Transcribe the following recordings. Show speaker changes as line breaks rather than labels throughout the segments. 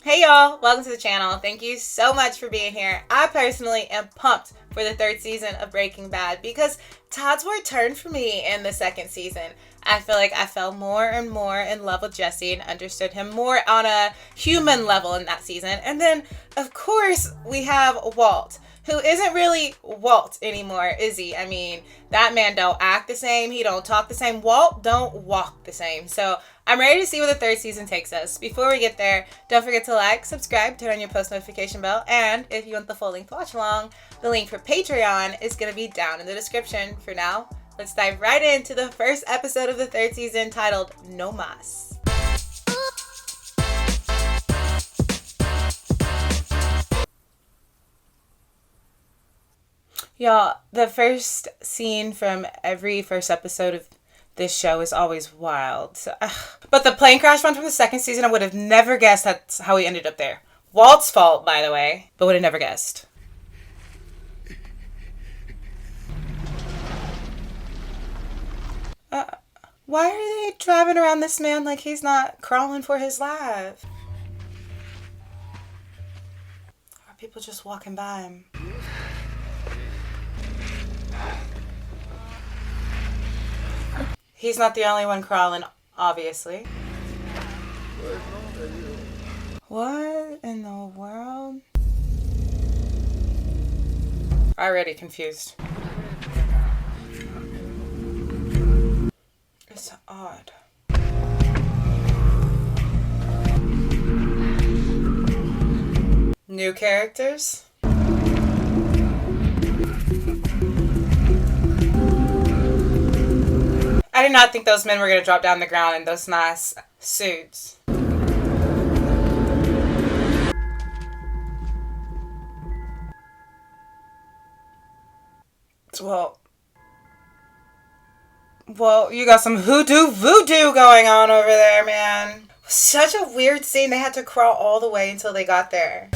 Hey y'all, welcome to the channel. Thank you so much for being here. I personally am pumped for the third season of Breaking Bad because Todd's word turned for me in the second season. I feel like I fell more and more in love with Jesse and understood him more on a human level in that season. And then, of course, we have Walt, who isn't really Walt anymore, is he? I mean, that man don't act the same. He don't talk the same. Walt don't walk the same. So I'm ready to see where the third season takes us. Before we get there, don't forget to like, subscribe, turn on your post notification bell, and if you want the full length watch along, the link for Patreon is going to be down in the description. For now, let's dive right into the first episode of the third season titled No Mas. Y'all, the first scene from every first episode of this show is always wild. So, but the plane crash one from the second season, I would have never guessed that's how he ended up there. Walt's fault, by the way, but would have never guessed. Why are they driving around this man like he's not crawling for his life? Are people just walking by him? He's not the only one crawling, obviously. What in the world? Already confused. It's odd. New characters? I did not think those men were going to drop down the ground in those nice suits. Well, you got some voodoo going on over there, man. Such a weird scene. They had to crawl all the way until they got there.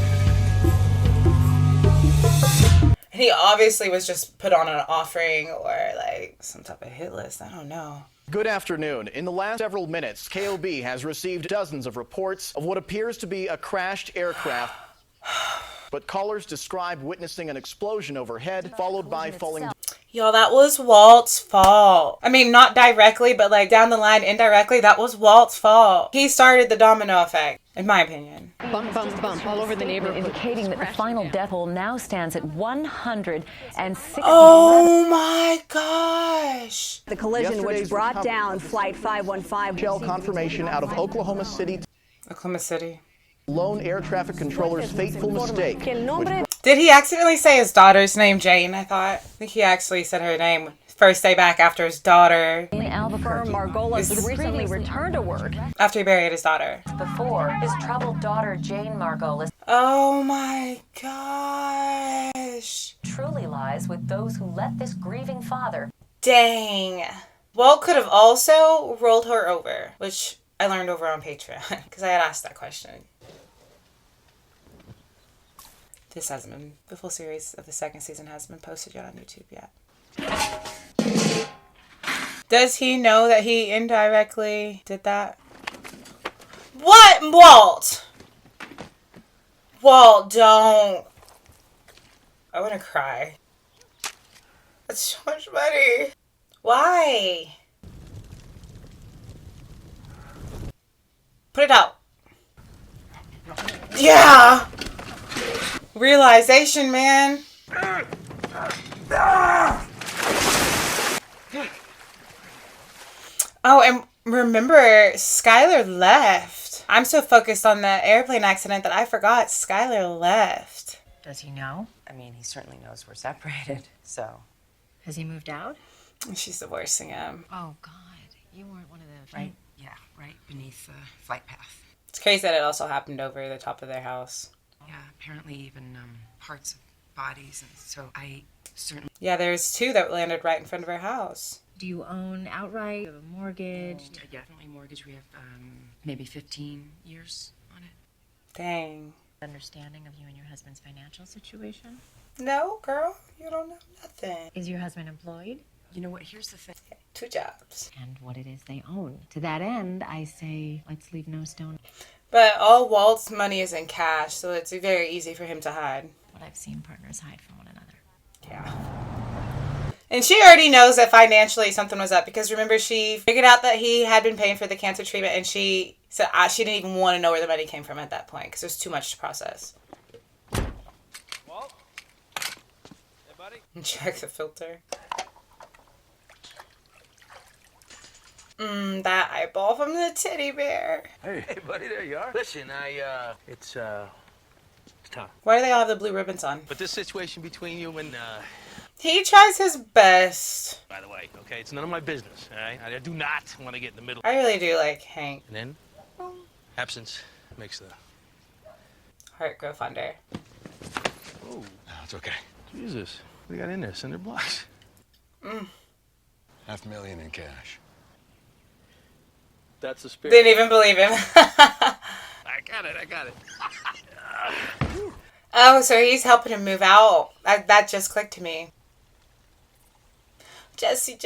And he obviously was just put on an offering or like some type of hit list. I don't know.
Good afternoon. In the last several minutes, KOB has received dozens of reports of what appears to be a crashed aircraft. But callers describe witnessing an explosion overhead, followed by falling.
Y'all, that was Walt's fault. I mean, not directly, but like down the line, indirectly, that was Walt's fault. He started the domino effect, in my opinion.
Bump, bump, bump, all over the neighborhood.
Indicating that the final death toll now stands at 160.
Oh my gosh.
The collision which brought down Flight 515.
Shell confirmation out of Oklahoma City.
Oklahoma City.
Lone air traffic controller's fateful mistake.
Did he accidentally say his daughter's name, Jane? I think he actually said her name first day back after his daughter.
Margolis recently returned to work.
After he buried his daughter.
Before, his troubled daughter, Jane Margolis,
Oh my gosh.
truly lies with those who let this grieving father.
Dang. Walt could have also rolled her over, which I learned over on Patreon because I had asked that question. This hasn't been, the full series of the second season hasn't been posted yet on YouTube yet. Does he know that he indirectly did that? What? Walt! Walt, don't. I want to cry. That's so much money. Why? Put it out. Yeah! Realization, man. Oh, and remember, Skyler left. I'm so focused on the airplane accident that I forgot Skyler left.
Does he know? I mean, he certainly knows we're separated, so.
Has he moved out?
She's divorcing him.
Oh, God. You weren't one of the...
Right? Yeah, right beneath the flight path.
It's crazy that it also happened over the top of their house.
Yeah, apparently even parts of bodies, and so I certainly...
Yeah, there's two that landed right in front of our house.
Do you own outright? Do you have a mortgage?
Definitely mortgage. We have maybe 15 years on it.
Dang.
Understanding of you and your husband's financial situation?
No, girl, you don't know nothing.
Is your husband employed?
You know what? Here's the thing.
2 jobs.
And what it is they own. To that end, I say, let's leave no stone.
But all Walt's money is in cash, so it's very easy for him to hide.
What I've seen partners hide from one another.
Yeah. And she already knows that financially something was up because remember she figured out that he had been paying for the cancer treatment and she said she didn't even want to know where the money came from at that point because there's too much to process.
Walt? Hey, buddy?
And check the filter. That eyeball from the teddy bear.
Hey, buddy, there you are. Listen, it's tough.
Why do they all have the blue ribbons on?
But this situation between you and,
He tries his best.
by the way, okay, it's none of my business, all right? I do not want to get in the middle.
I really do like Hank.
And then, absence makes the...
Heart grow fonder.
Oh, no, it's okay. Jesus, what do you got in there? Cinder blocks?
$500,000 in cash.
That's the spirit.
Didn't even believe him.
I got it.
Oh, so he's helping him move out. That just clicked to me. Jesse,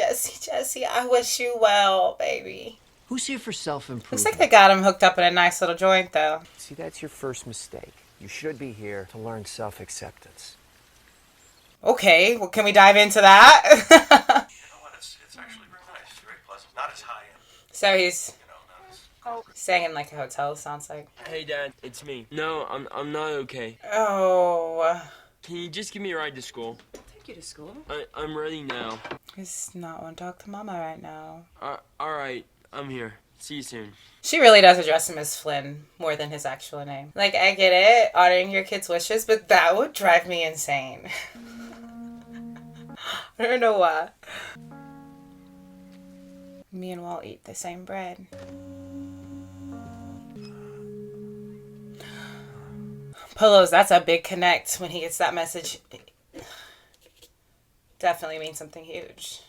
I wish you well, baby.
Who's here for self-improvement?
Looks like they got him hooked up in a nice little joint, though.
See, that's your first mistake. You should be here to learn self-acceptance.
Okay, well, can we dive into that?
You know what? It's actually very nice, very pleasant. Not as high end,
So he's
not as...
staying in like a hotel, sounds like.
Hey, Dad, it's me. No, I'm not okay.
Oh,
Can you just give me a ride to school?
Take you to school?
I'm ready now.
he's not want to talk to Mama right now.
All right, I'm here. See you soon.
She really does address him as Flynn more than his actual name. Like, I get it, honoring your kid's wishes, but that would drive me insane. I don't know why. Me and Walt eat the same bread. Pillows, that's a big connect when he gets that message. Definitely means something huge.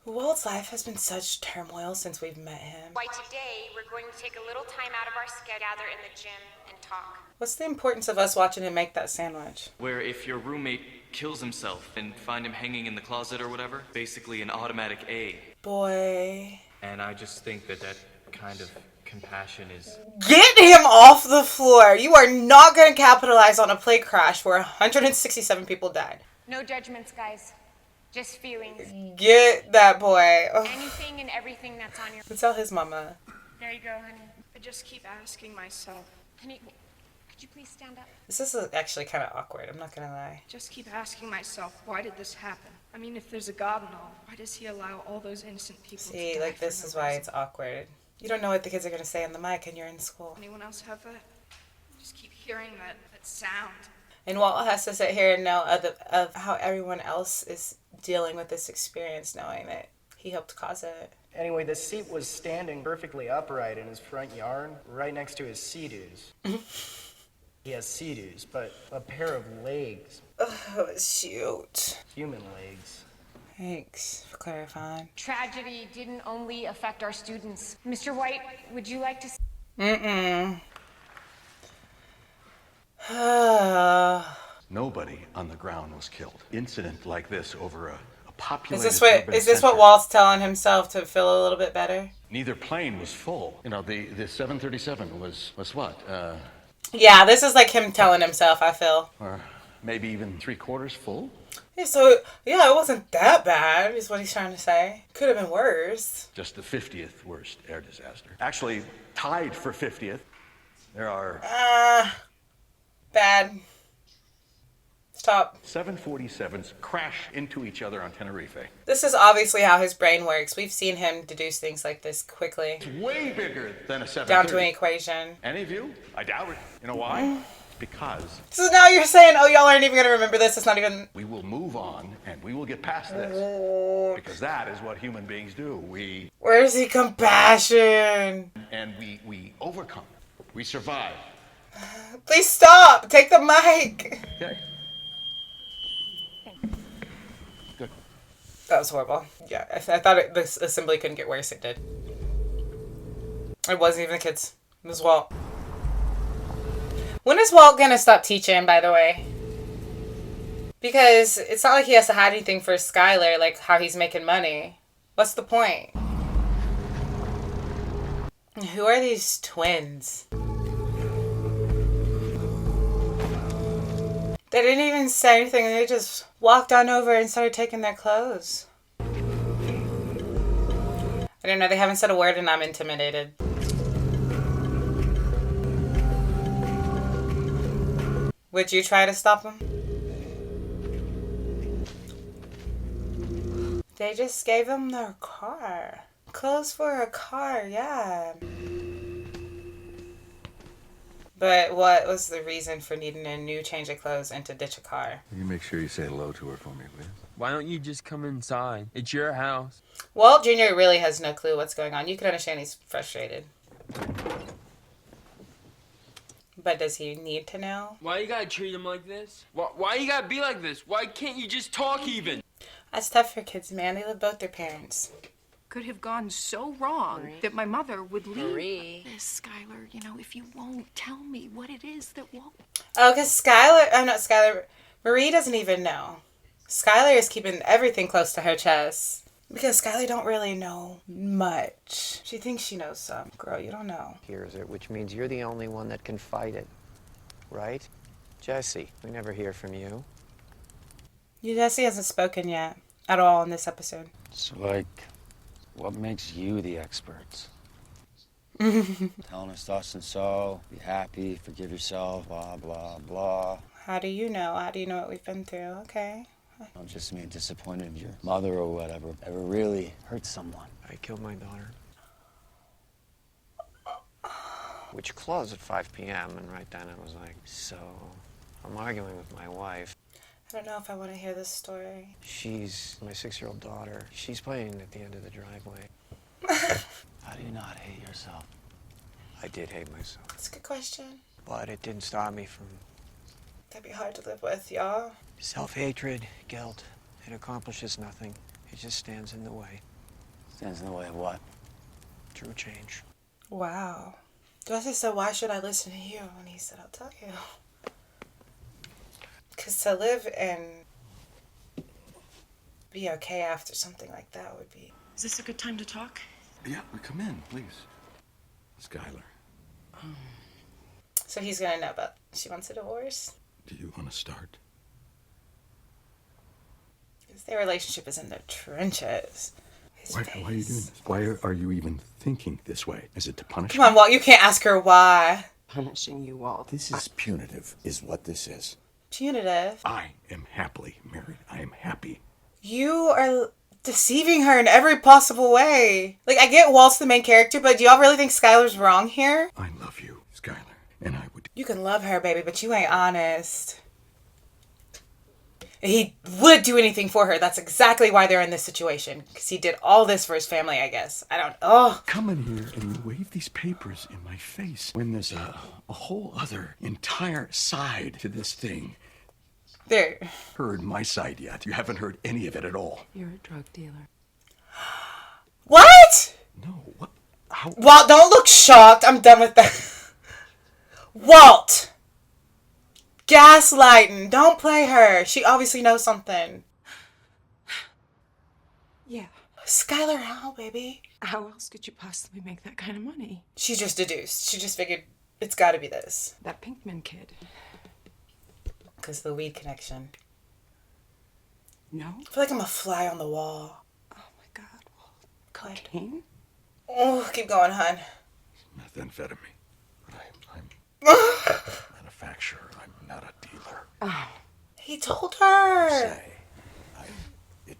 Walt's life has been such turmoil since we've met him.
Why today we're going to take a little time out of our schedule, gather in the gym, and talk.
What's the importance of us watching him make that sandwich?
Where if your roommate kills himself and find him hanging in the closet or whatever, basically an automatic A.
Boy.
And I just think that kind of compassion is...
Get him off the floor! You are not going to capitalize on a plane crash where 167 people died.
No judgments, guys. Just feelings.
Get that boy. Oh.
Anything and everything that's on your...
Tell his mama.
There you go, honey. I just keep asking myself. Honey, could you please stand up?
This is actually kind of awkward, I'm not going to lie.
Just keep asking myself, why did this happen? I mean, if there's a God and all, why does he allow all those innocent people to
See,
die
like,
for
this
no
is why
reason?
it's awkward. You don't know what the kids are going to say on the mic and you're in school.
Anyone else have that? I just keep hearing that sound.
And Walt has to sit here and know of how everyone else is dealing with this experience, knowing that he helped cause it.
Anyway, the seat was standing perfectly upright in his front yard, right next to his sea-doos. He has sea-doos, but a pair of legs.
Oh, shoot.
Human legs.
Thanks for clarifying.
Tragedy didn't only affect our students. Mr. White, would you like to...
Nobody on the ground was killed. Incident like this over a populated
Is this what Walt's telling himself to feel a little bit better?
Neither plane was full. You know, the 737 was what?
Yeah, this is like him telling himself, I feel.
Or maybe even 3/4 full?
Yeah, so, yeah, it wasn't that bad, is what he's trying to say. Could have been worse.
Just the 50th worst air disaster. Actually, tied for 50th. There are...
Bad. Stop.
747s crash into each other on Tenerife.
This is obviously how his brain works. We've seen him deduce things like this quickly.
It's way bigger than a 730.
Down to an equation.
Any of you? I doubt it. You know why? Because...
So now you're saying, oh, y'all aren't even going to remember this. It's not even...
We will move on, and we will get past this. Because that is what human beings do.
Where's the compassion?
And we overcome. We survive.
Please stop. Take the mic.
Okay. Good.
That was horrible. Yeah, I thought this assembly couldn't get worse. It did. It wasn't even the kids. It was Walt. When is Walt gonna stop teaching, by the way? Because it's not like he has to hide anything for Skyler, like how he's making money. What's the point? Who are these twins? They didn't even say anything. They just walked on over and started taking their clothes. I don't know. They haven't said a word and I'm intimidated. Would you try to stop them? They just gave them their car. Clothes for a car, yeah. But what was the reason for needing a new change of clothes and to ditch a car?
You make sure you say hello to her for me, please.
Why don't you just come inside? It's your house.
Walt Jr. really has no clue what's going on. You can understand he's frustrated. But does he need to know?
Why you gotta treat him like this? Why you gotta be like this? Why can't you just talk even?
That's tough for kids, man. They live both their parents.
Could have gone so wrong that my mother would leave.
Marie.
This, Skyler, you know, if you won't tell me what it is that won't.
Oh, because Skyler... I'm not Skyler. Marie doesn't even know. Skyler is keeping everything close to her chest. Because Skyler don't really know much. She thinks she knows some. Girl, you don't know.
Hears it, which means you're the only one that can fight it. Right? Jesse, we never hear from you.
Jesse hasn't spoken yet. At all in this episode.
So, like, what makes you the experts? Telling us thoughts and soul, be happy, forgive yourself, blah, blah, blah.
How do you know? How do you know what we've been through? Okay.
I'm just being disappointed in your mother or whatever ever really hurt someone.
I killed my daughter. Which closed at 5 p.m. and right then I was like, so I'm arguing with my wife.
I don't know if I want to hear this story.
She's my 6-year-old daughter. She's playing at the end of the driveway.
How do you not hate yourself?
I did hate myself.
That's a good question.
But it didn't stop me from...
That'd be hard to live with, y'all.
Self-hatred, guilt. It accomplishes nothing. It just stands in the way.
Stands in the way of what?
True change.
Wow. Jesse said, why should I listen to you? And he said, I'll tell you. Because to live and be okay after something like that would be...
Is this a good time to talk?
Yeah, come in, please. Skyler.
So he's going to know about... She wants a divorce?
Do you want to start?
Because their relationship is in the trenches.
Why are you doing this? Why are you even thinking this way? Is it to punish
Come on, Walt, you can't ask her why.
Punishing you, Walt.
This is punitive, is what this is.
Punitive?
I am happily married. I am happy.
You are deceiving her in every possible way. Like, I get Walt's the main character, but do y'all really think Skyler's wrong here?
I love you, Skyler, and I would...
You can love her, baby, but you ain't honest. He would do anything for her. That's exactly why they're in this situation. Because he did all this for his family, I guess. I don't... Oh.
Come in here and you wave these papers in my face when there's a whole other entire side to this thing.
There.
Heard my side yet? You haven't heard any of it at all.
You're a drug dealer.
What?
No, what? How?
Walt, don't look shocked. I'm done with that. Walt! Gaslighting. Don't play her. She obviously knows something.
Yeah.
Skyler, how, baby?
How else could you possibly make that kind of money?
She just deduced. She just figured it's got to be this.
That Pinkman kid.
Because of the weed connection.
No?
I feel like I'm a fly on the wall.
Oh my God, Walt. Cocaine?
Oh, keep going, hon.
Methamphetamine. But I'm manufacturer. I'm not a dealer.
Oh.
He told her.
Say,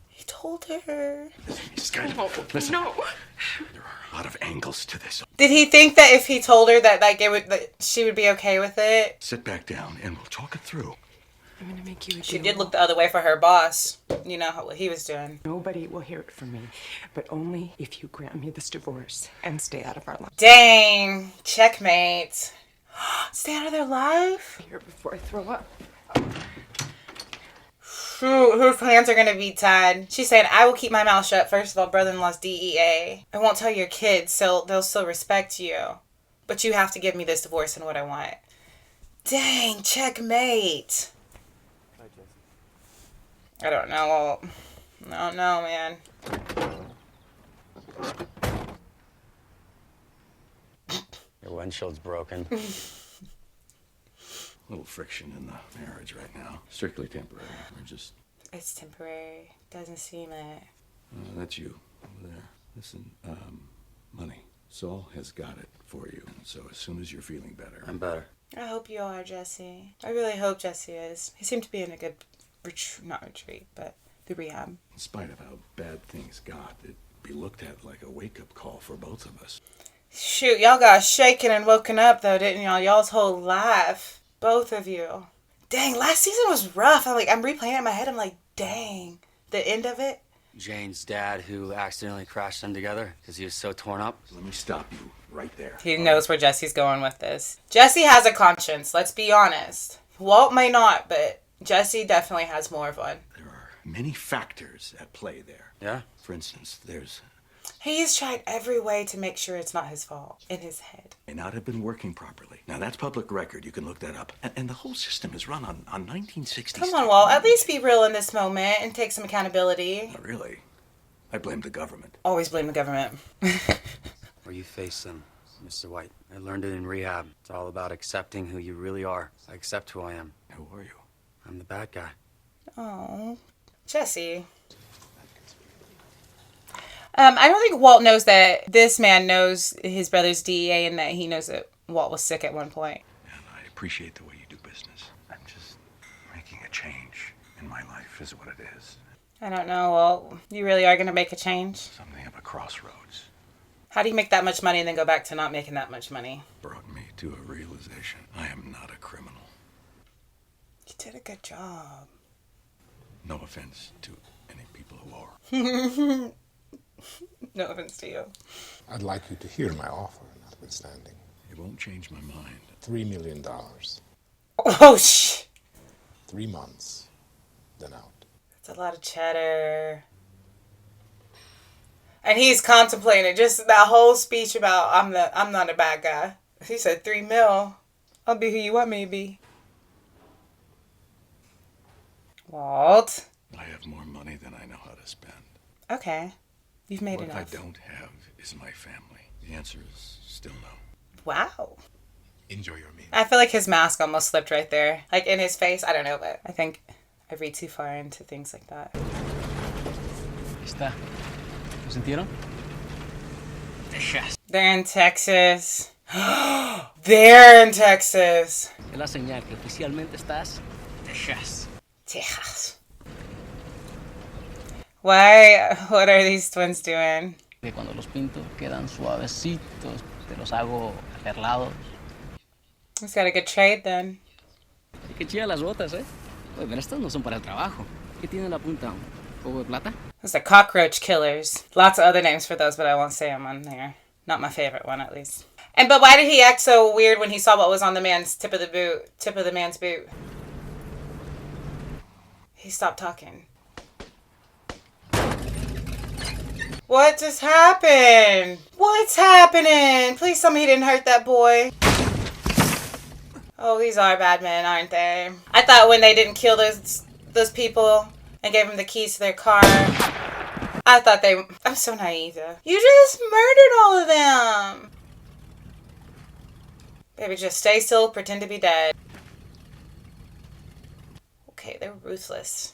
He told her.
Listen. No. There are a lot of angles to this.
Did he think that if he told her that that she would be okay with it?
Sit back down and we'll talk it through.
I'm gonna make you a
She
deal.
did look the other way for her boss. You know what he was doing.
Nobody will hear it from me, but only if you grant me this divorce and stay out of our life.
Dang. Checkmate. Stay out of their life?
Here before I throw up.
Shoot, whose hands are gonna be tied? She's saying, I will keep my mouth shut. First of all, brother-in-law's DEA. I won't tell your kids, so they'll still respect you. But you have to give me this divorce and what I want. Dang, checkmate. I don't know. I don't know, man.
The windshield's broken.
A little friction in the marriage right now. Strictly temporary. We're just...
It's temporary. Doesn't seem it.
That's you over there. Listen, money. Saul has got it for you. And so as soon as you're feeling better...
I'm better.
I hope you are, Jesse. I really hope Jesse is. He seemed to be in a good not retreat, but the rehab.
In spite of how bad things got, it'd be looked at like a wake-up call for both of us.
Shoot, y'all got shaken and woken up, though, didn't y'all? Y'all's whole life. Both of you. Dang, last season was rough. I'm replaying it in my head. I'm like, dang. The end of it?
Jane's dad who accidentally crashed them together because he was so torn up.
Let me stop you right there.
He knows where Jesse's going with this. Jesse has a conscience, let's be honest. Walt may not, but Jesse definitely has more of one.
There are many factors at play there.
Yeah?
For instance, there's...
He's tried every way to make sure it's not his fault in his head.
May not have been working properly. Now, that's public record. You can look that up. And the whole system is run on 1960s.
Come on, Walt. At least be real in this moment and take some accountability.
Not really. I blame the government.
Always blame the government.
Where you face them, Mr. White. I learned it in rehab. It's all about accepting who you really are. I accept who I am.
Who are you?
I'm the bad guy.
Oh, Jesse. I don't think Walt knows that this man knows his brother's DEA and that he knows that Walt was sick at one point.
And I appreciate the way you do business. I'm just making a change in my life is what it is.
I don't know, Walt. You really are going to make a change?
Something of a crossroads.
How do you make that much money and then go back to not making that much money?
Brought me to a realization. I am not a criminal.
You did a good job.
No offense to any people who are.
No offense to you.
I'd like you to hear my offer, notwithstanding.
It won't change my mind.
$3 million.
Oh, shh.
3 months, then out.
That's a lot of cheddar. And he's contemplating just that whole speech about I'm not a bad guy. He said 3 mil. I'll be who you want me to be. Walt.
I have more money than I know how to spend.
Okay. You've made enough.
What I don't have is my family. The answer is still no.
Wow.
Enjoy your meal.
I feel like his mask almost slipped right there. Like in his face. I don't know, but I think I read too far into things like that.
Está. ¿Lo sintieron?
Texas. They're in Texas. They're in Texas.
Es la señal que oficialmente estás Texas.
Texas. Why? What are these twins doing?
Que cuando los pinto quedan suavecitos, te los hago perlados.
He's got a good trade then.
Y qué chidas las botas, ¿eh? Oye, pero estas no son para el trabajo. ¿Qué tiene en la punta? ¿Un poco de plata?
Those are cockroach killers. Lots of other names for those, but I won't say them on here. Not my favorite one, at least. But why did he act so weird when he saw what was on the man's tip of the man's boot? He stopped talking. What just happened? What's happening? Please tell me he didn't hurt that boy. Oh, these are bad men, aren't they? I thought when they didn't kill those people and gave them the keys to their car, I thought I'm so naive. You just murdered all of them. Baby, just stay still, pretend to be dead. Okay, they're ruthless.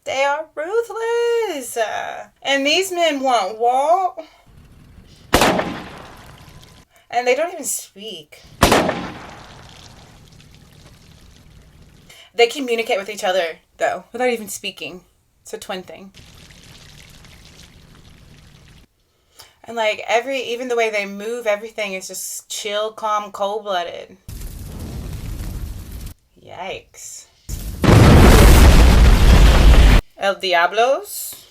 They are ruthless. And these men want Walt. And they don't even speak. They communicate with each other, though, without even speaking. It's a twin thing. And like even the way they move, everything is just chill, calm, cold-blooded. Yikes. El Diablos.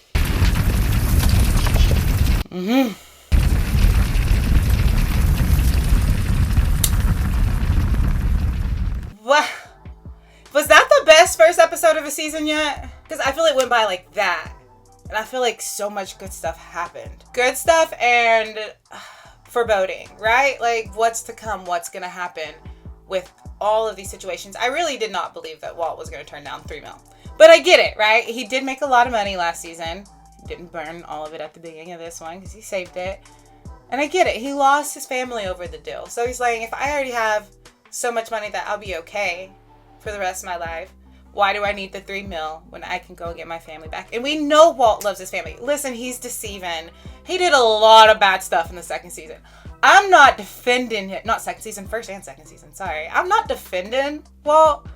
What? Was that the best first episode of a season yet? Because I feel it went by like that. And I feel like so much good stuff happened. Good stuff and foreboding, right? Like what's to come, what's going to happen with all of these situations. I really did not believe that Walt was going to turn down 3 mil. But I get it, right? He did make a lot of money last season. He didn't burn all of it at the beginning of this one because he saved it. And I get it. He lost his family over the deal. So he's like, if I already have so much money that I'll be okay for the rest of my life, why do I need the $3 million when I can go get my family back? And we know Walt loves his family. Listen, he's deceiving. He did a lot of bad stuff in the second season. I'm not defending him. Not second season, first and second season. Sorry. I'm not defending Walt.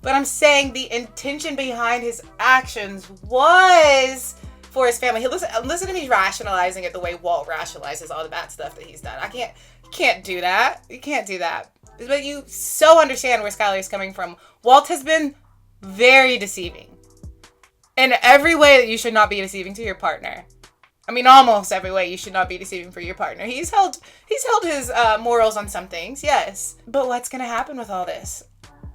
But I'm saying the intention behind his actions was for his family. Listen to me rationalizing it the way Walt rationalizes all the bad stuff that he's done. You can't do that. You can't do that. But you so understand where Skyler is coming from. Walt has been very deceiving in every way that you should not be deceiving to your partner. I mean, almost every way you should not be deceiving for your partner. He's held his morals on some things, yes. But what's going to happen with all this?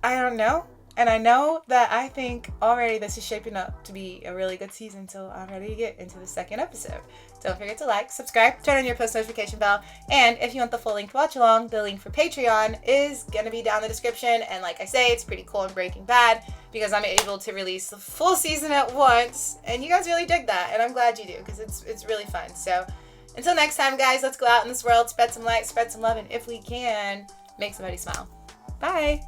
I don't know. And I know that I think already this is shaping up to be a really good season, so I'm ready to get into the second episode. Don't forget to like, subscribe, turn on your post notification bell, and if you want the full length watch along, the link for Patreon is going to be down in the description. And like I say, it's pretty cool in Breaking Bad because I'm able to release the full season at once, and you guys really dig that, and I'm glad you do because it's really fun. So until next time, guys, let's go out in this world, spread some light, spread some love, and if we can, make somebody smile. Bye!